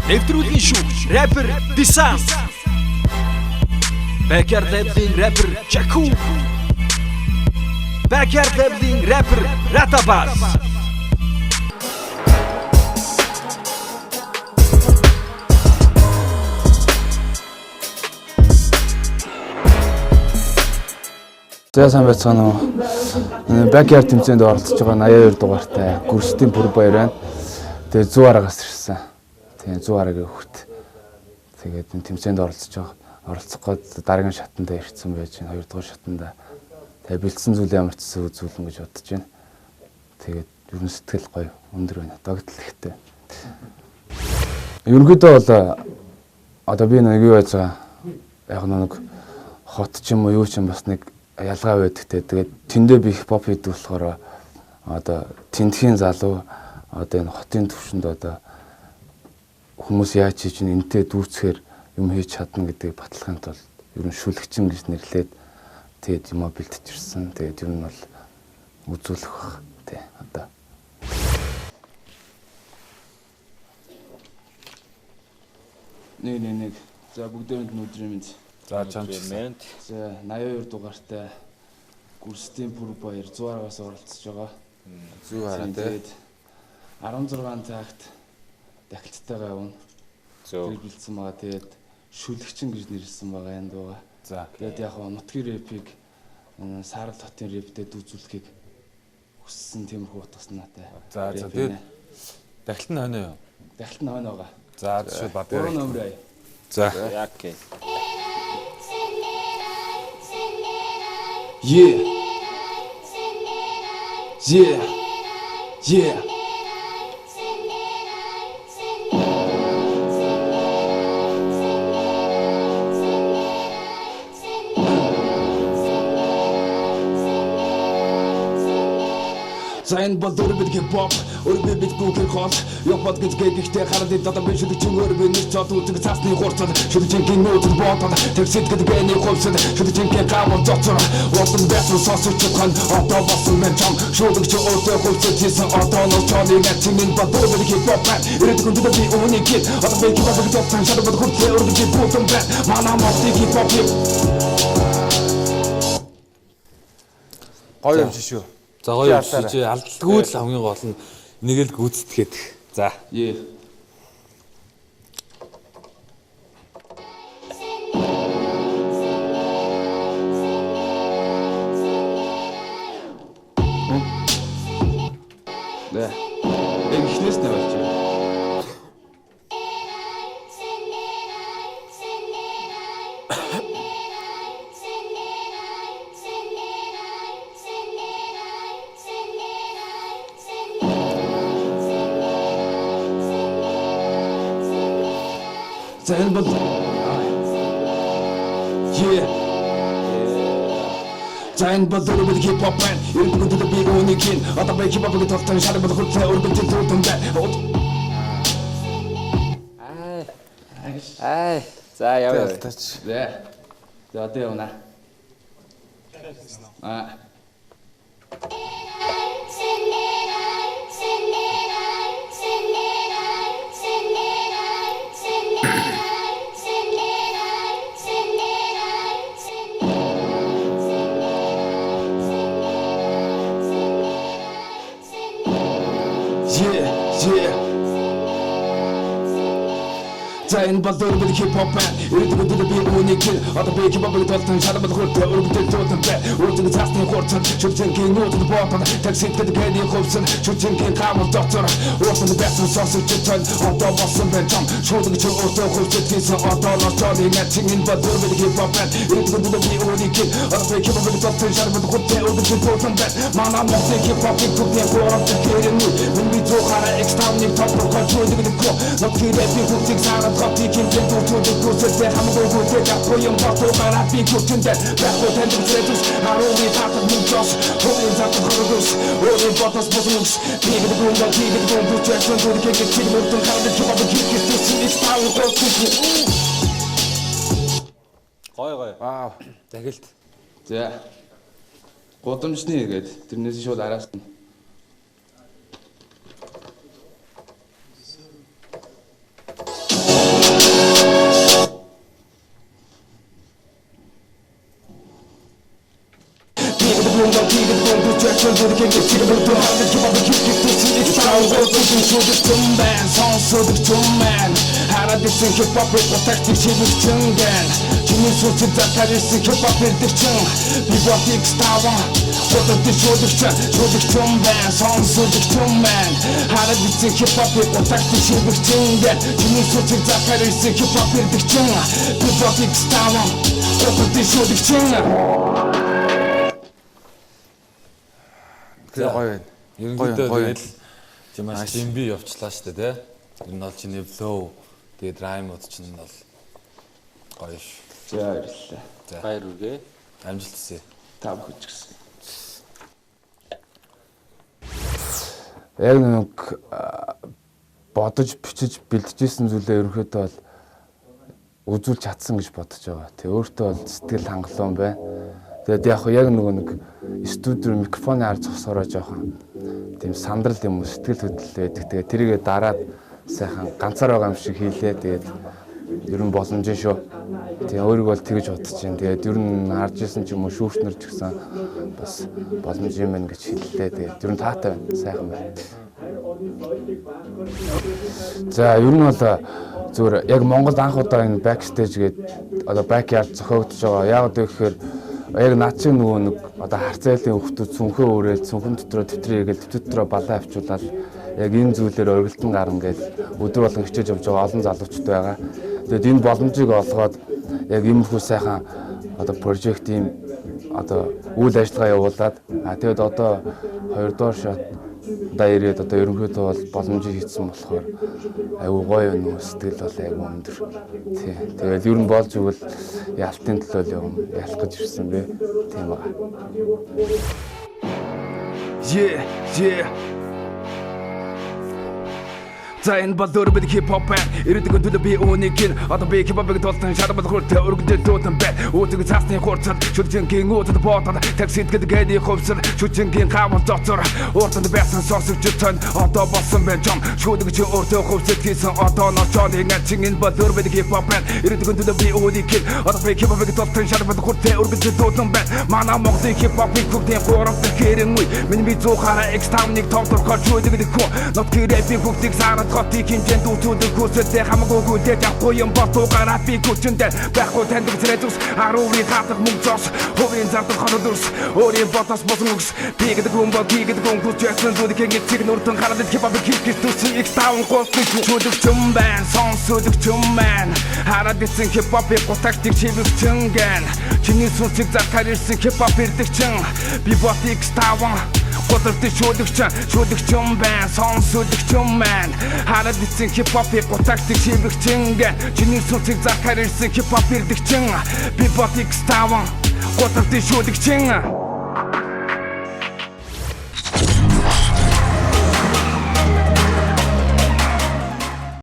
Нэвтрүүлгийн шүүгч рэпер Дисанс. Backyard Labs-ийн рэпер Chaku. Backyard Labs-ийн рэпер Ratabas. За сайн байцгаана уу. Backyard тэмцээнд оролцож байгаа 82 дугаартай Гүрстийн бүр баяр байна. Тэгээ 100 арагаас ирсэн. Тэгээ 100 арагийн хөвгт. Тэгээд энэ тэмцээнд оролцож байгаа. Оролцох гээд дараагийн шатанда ирсэн байж байна. 2 дугаар шатанда. Тэгээ бэлдсэн зүйл ямар ч зүйл гэж бодож байна. Тэгээд ер нь сэтгэл гоё өндөр байна. Догтлол ихтэй. Ерөнхийдөө бол одоо би нэг юу яаж байгаа. Яг нэг хот ч юм уу юу ч юм бас нэг ялгаа байдаг те. Тэгээд тэндээ би хипхоп хийдэг болохоор одоо тентхийн залуу одоо энэ хотын төвшөнд одоо хүмүүс яаж хийж энтэй дүүцхээр юм хийж чадна гэдгийг баталгаанд бол ер нь шүлгчин гэж нэрлээд тэгээд юмаа бэлтжирсэн. Тэгээд ер нь бол үзүүлэх баг те одоо. Нэг. За бүгдээрэнд өдрийн мэнд. За чамд. За 82 дугаартай Гүрстийн бүр баяр 100 арагаас оролцож байгаа. 100 араа тий. 16 цагт дахилттайгаа явна. Тэр бэлдсэн байгаа. Тэгээд шүлгчин гэж нэрлсэн байгаа энэ дууга. За. Тэгээд яг нутгийн рэпийг Сарал хотын рэптэд үзүүлэхийг хүссэн тиймэрхүү утгаснаатай. За тэгээд дахилт нь хойно юу? Дахилт нь хойно байгаа. За жишээ бат дээр. Номер. За. Окей. Yeah. За энэ бол өрбөд хипхоп, өрбөд битгүүхэр хол, явбод гэж гэхдээ хараад одоо би шүлгчин өрбөд нэг цод үзэг цаасны хурцад, шүлгчингийн нөөцөд ботод, тэгсэд гэдгээний хувьсад, шүлгчингийн гавар доцор, уутан байсан сонсож чадхан, одоо болсон мен чам, шүлгч өөртөө хувьсад хийсэн одоо нөө чоны начинын бол өрбөд хипхоп, ирээд хүнд би үүнийг хит, одоо би хипхоп гэсэн шалбар хүртлээ өрбөд хипхоп байна, манай модыг хипхоп. Гоё юм шүү. За гоё чи алдалгүй л хамгийн гол нь нэг л гүйцэтгээд. За. Да. Эхнээс нь болж байна. За энэ бол За энэ бол өрбөд хипхоп байна. Ирээд би үүнийг хийн. Одоо би хипхопыг толтон шалбар хүртлээ өрбөд зүүтэн байна. Ай. За яваа. За одоо явна. За энэ бол өрбөд хипхоп байна. Ирээд би үүнийг хийн. Одоо би хипхопыг толтон шалбар хүртлээ өрбөд зүүтэн байна. Өөртөө цаасны хурцад, шүлгчингийн нөөцөд ботод, тэгсэд гэдгээний хувьсад, шүлгчингийн гавар доцор, уутан байсан сонсож чадхан, одоо болсон байна чам, шүлгч өөртөө хувьсад хийсэн одоо нөө чоны начинын бол өрбөд хипхоп байна. Ирээд би үүнийг хийн. Одоо би хипхопыг толтон шалбар хүртлээ өрбөд зүүтэн байна. Манай модыг хипхопыг түгний гурав гэрэн үү. Миний зохиороо экстрамник топ контрол гэдэг гоо. Нутгийн рэпийг хүсэж сараад Хопик интэн түүчүүд күсэлтэй хамаагүй хүсэж авахгүй юм батуу гараад би күчэндээ байхгүй тэндэг зэвс харуули татах мөнчос хөөний затах хөргөс өөрийн ботос босмус тэгээд гүндэ тэгээд гүндэ чэсэн дүрхийг чиг мөрдөн хавд чамд хийх гэсэн стайл гоо. Гоё. Вау. Дахилт. За. Гудамжны гээд тэрнээс шууд араас нь дүргийн чигээр дөрөв хипхоп хипхоп саундын шүдэгчэн байна сонсогдсон байна хараад ирсэн хипхоп протектив шивэгчэн байна чиний сүнсийг захарсан хипхоп ирдэгчэн би ботик ставан протектив шүдэгчэн байна сонсогдсон байна хараад ирсэн хипхоп протектив шивэгчэн байна чиний сүнсийг захарсан хипхоп ирдэгчэн би ботик ставан протектив шүдэгчэн Тэгээ гоё байна. Ерөнхийдөө гоё. тэгэл чимээс DMB явчлаа шүү дээ, тий. Ер нь бол чиний flow тэгээд rhyme-уд чинь бол гоё ш. За баярлалаа. Баяр үргээ. Амжилт хүсье. Тав хүч гэсэн. Яг нэг бодож бичиж бэлдэжсэн зүйлээ ерөнхийдөө бол үзүүлж чадсан гэж бодож байгаа. Тэг өөртөө бол сэтгэл хангалуун байна. Тэгээд яг нөгөө нэг студио микрофоны ар зогсороо жоохон тийм сандрал юм уу сэтгэл хөдлөл байдаг. Тэгээд тэрийгээ дараад сайхан ганцаар байгаа юм шиг хийлээ. Тэгээд ер нь боломжтой шүү. Тэгээ өөрийгөө бол тэгж бодож байна. Тэгээд ер нь харж исэн ч юм уу шүүртнэр ч гэсэн бас боломж юм байна гэж хэллээ. Тэгээд ер нь таатай байна. Сайхан байна. За ер нь бол зүгээр яг Монголд анх удаа энэ backstage гээд одоо backyard зохиогдож байгаа. Яг одоо гэхээр яг наад чинь нөгөө нэг одоо харцайлын хөвгтүүд цүнхөө өрөөл цүнхэн дотроо төвтрийгээл дотроо балаа авчуулаад яг энэ зүйлээр оргилтон гарна гэж өдөр болгон хичээж явж байгаа олон залуучууд байгаа. Тэгээд энэ боломжийг олгоод яг иймэрхүү сайхан одоо прожект ийм одоо үйл ажиллагаа явуулаад тэгээд одоо 2 дугаар шат ирээд одоо ерөнхийдөө бол боломжийг хийсэн болохоор айгүй гоё нөө сэтгэл бол айгүй өндөр. Тий. Тэгээд ер нь болж игэл ялтын төлөө юм ялах гэж ирсэн бэ. Тийм байгаа. Yeah. За энэ бол дөрвөд хипхоп байна. Ирээдүйн төлөө би үнийг гин. Одоо би хипхопыг толтон шарбал хүртэ өргөдөл дутан байна. Үүдэг цаасны хурцад шүлжингийн уудад боотод таксид гэдэг хөвсөр шүлжингийн хавар доцор ууртанд байсан сонсогчтой одоо болсон байна жом. Шүдэг чи өөртөө хөвсөд хийсэн одоо ночоны ngaчин энэ бол дөрвөд хипхоп байна. Ирээдүйн төлөө би үнийг гин. Одоо би хипхопыг толтон шарбал хүртэ өргөдөл дутан байна. Манай Монголын хипхопын хүүхдийн гурав дахь хэрэн үе. Миний 100 X-Town-ыг товторхож шүдэг хөө. Нот гэрээний хүүхдийг сараад хотыг хэмжээнд үүсүүлдэг хүсэлтэй хамаагүй гүдэж авахгүй юм бортуугаар би хүчэндээ байхгүй таньдаг зэрэгс 10-ийн хатах мөнгө зоос хувийн зардаг хоног дүрс өөрийн ботос босон үгс би гэдэг хүн бол би гэдэг хүн хүчээсэн зүудгийн эцэг нүртэн хараад хипхоп хийх төсөн X-Town голтой шүдэгчэн байна сонсогдөгчэн байна хараад ирсэн хипхопын гутагтыг шивэгчэн гэн чиний сүнсийг захаар ирсэн хипхоп ирдэгчэн би бот X-Town Готовты шүдэгчэн байна сонсогдөгчэн байна хараад ирсэн хипхопын гутагтыг шивэгчэн гэн чиний сүнсийг захаар ирсэн хипхоп ирдэгчэн би бот X-Town Готовты шүдэгчэн